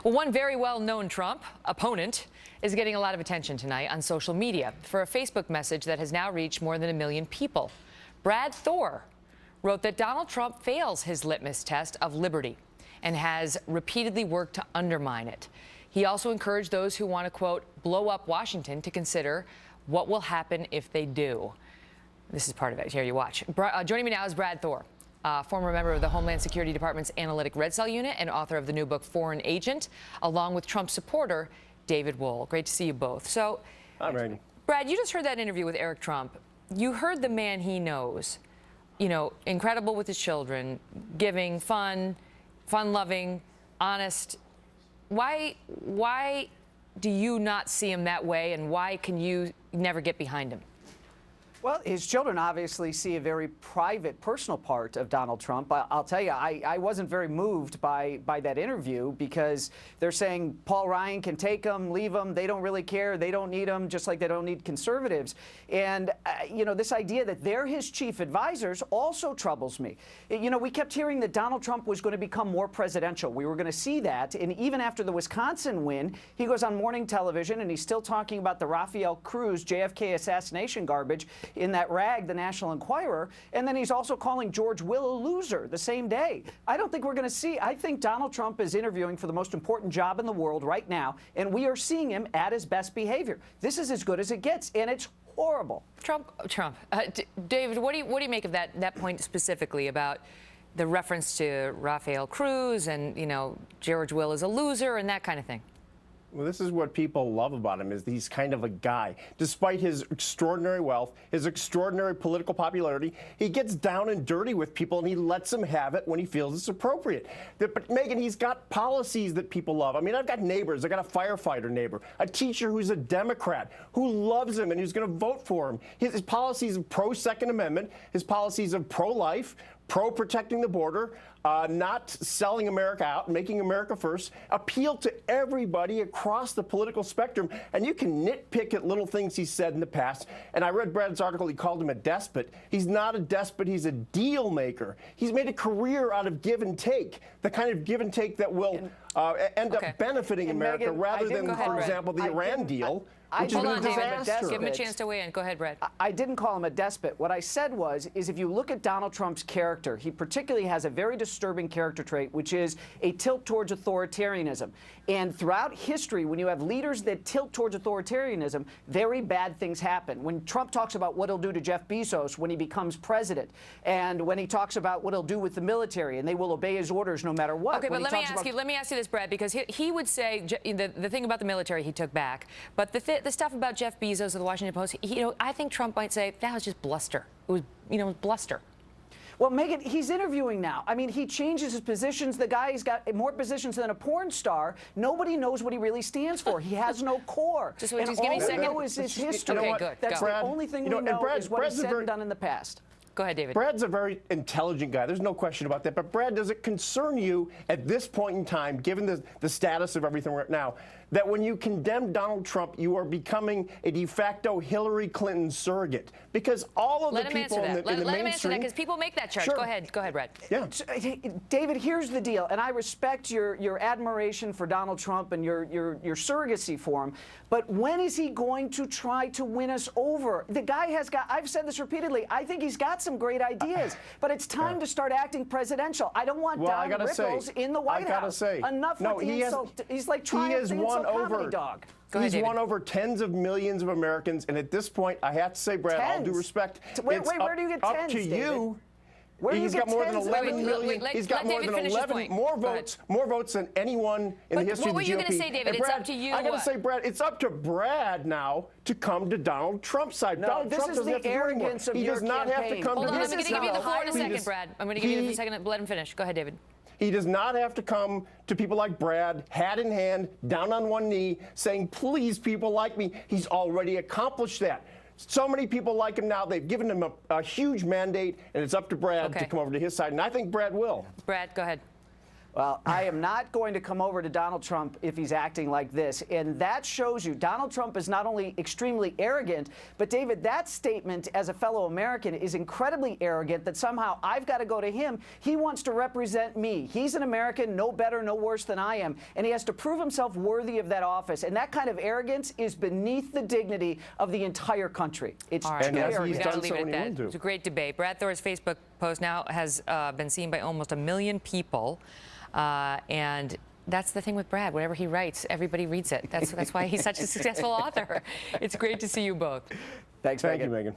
Well, one very well-known Trump opponent is getting a lot of attention tonight on social media for a Facebook message that has now reached more than 1 million people. Brad Thor wrote that Donald Trump fails his litmus test of liberty and has repeatedly worked to undermine it. He also encouraged those who want to, quote, blow up Washington to consider what will happen if they do. This is part of it. Here you watch. Joining me now is Brad Thor, former member of the Homeland Security Department's Analytic Red Cell Unit and author of the new book, Foreign Agent, along with Trump supporter David Wohl. Great to see you both. So, hi, Randy. Brad, you just heard that interview with Eric Trump. You heard the man he knows, you know, incredible with his children, giving, fun-loving, honest. Why do you not see him that way, and why can you never get behind him? Well, his children obviously see a very private, personal part of Donald Trump. I'll tell you, I wasn't very moved by that interview because they're saying Paul Ryan can take him, leave him. They don't really care. They don't need him, just like they don't need conservatives. And, you know, this idea that they're his chief advisors also troubles me. You know, we kept hearing that Donald Trump was going to become more presidential. We were going to see that. And even after the Wisconsin win, he goes on morning television and he's still talking about the Rafael Cruz JFK assassination garbage in that rag, the National Enquirer, and then he's also calling George Will a loser the same day. I don't think we're going to see. I think Donald Trump is interviewing for the most important job in the world right now, and we are seeing him at his best behavior. This is as good as it gets, and it's horrible. David, what do you make of that point specifically about the reference to Rafael Cruz and, you know, George Will is a loser and that kind of thing? Well, this is what people love about him, is he's kind of a guy. Despite his extraordinary wealth, his extraordinary political popularity, he gets down and dirty with people, and he lets them have it when he feels it's appropriate. But, Megan, he's got policies that people love. I mean, I've got neighbors. I've got a firefighter neighbor, a teacher who's a Democrat, who loves him and who's going to vote for him. His policies of pro-Second Amendment, his policies of pro-life, pro-protecting the border, not selling America out, making America first, appeal to everybody across the political spectrum. And you can nitpick at little things he said in the past. And I read Brad's article. He called him a despot. He's not a despot. He's a deal maker. He's made a career out of give and take, the kind of give and take that will end up benefiting America, Megan, rather than, for example, the Iran deal. Hold on, David. Give him a chance to weigh in. Go ahead, Brad. I didn't call him a despot. What I said is if you look at Donald Trump's character, he particularly has a very disturbing character trait, which is a tilt towards authoritarianism. And throughout history, when you have leaders that tilt towards authoritarianism, very bad things happen. When Trump talks about what he'll do to Jeff Bezos when he becomes president, and when he talks about what he'll do with the military, and they will obey his orders no matter what. Okay, but let me ask you this, Brad, because he would say the thing about the military he took back, but the stuff about Jeff Bezos of the Washington Post, I think Trump might say that was just bluster. It was, bluster. Well, Megan, he's interviewing now. I mean, he changes his positions. The guy's got more positions than a porn star. Nobody knows what he really stands for. He has no core. Just and give me a second. all we know is his history. Okay, good. That's the only thing we know is what he's said and done in the past. Go ahead, David. Brad's a very intelligent guy. There's no question about that. But, Brad, does it concern you at this point in time, given the status of everything right now, that when you condemn Donald Trump, you are becoming a de facto Hillary Clinton surrogate? Because all of the people in the mainstream... Let him answer that, because people make that charge. Sure. Go ahead, Brad. Yeah. David, here's the deal, and I respect your admiration for Donald Trump and your surrogacy for him, but when is he going to try to win us over? The guy has got, I've said this repeatedly, I think he's got some great ideas, but it's time to start acting presidential. I don't want Don Rickles in the White House. Enough with the insult. He's like trying to insult comedy dog. He's won over tens of millions of Americans, and at this point, I have to say, Brad, all due respect, where do you get up tens, to you. He's got more than 11 million. He's got more than 11 more votes than anyone in the history of the GOP. What were you going to say, David? It's up to you. I got to say, Brad, it's up to Brad now to come to Donald Trump's side. No, Donald Trump doesn't have to do anymore. He does not have to come to this. this. I'm going to give you the floor in a second, Brad. I'm going to give you a second. Let him finish. Go ahead, David. He does not have to come to people like Brad, hat in hand, down on one knee, saying, please, people like me. He's already accomplished that. So many people like him now. They've given him a huge mandate, and it's up to Brad to come over to his side. And I think Brad will. Brad, go ahead. Well, I am not going to come over to Donald Trump if he's acting like this. And that shows you Donald Trump is not only extremely arrogant, but David, that statement as a fellow American is incredibly arrogant that somehow I've got to go to him. He wants to represent me. He's an American, no better, no worse than I am. And he has to prove himself worthy of that office. And that kind of arrogance is beneath the dignity of the entire country. It's All right, And as we've he's got to done leave so it at when he that. will do. It's a great debate. Brad Thor's Facebook post now has been seen by almost 1 million people. And that's the thing with Brad. Whatever he writes, everybody reads it. That's why he's such a successful author. It's great to see you both. Thanks, Thank Megan. you, Megan.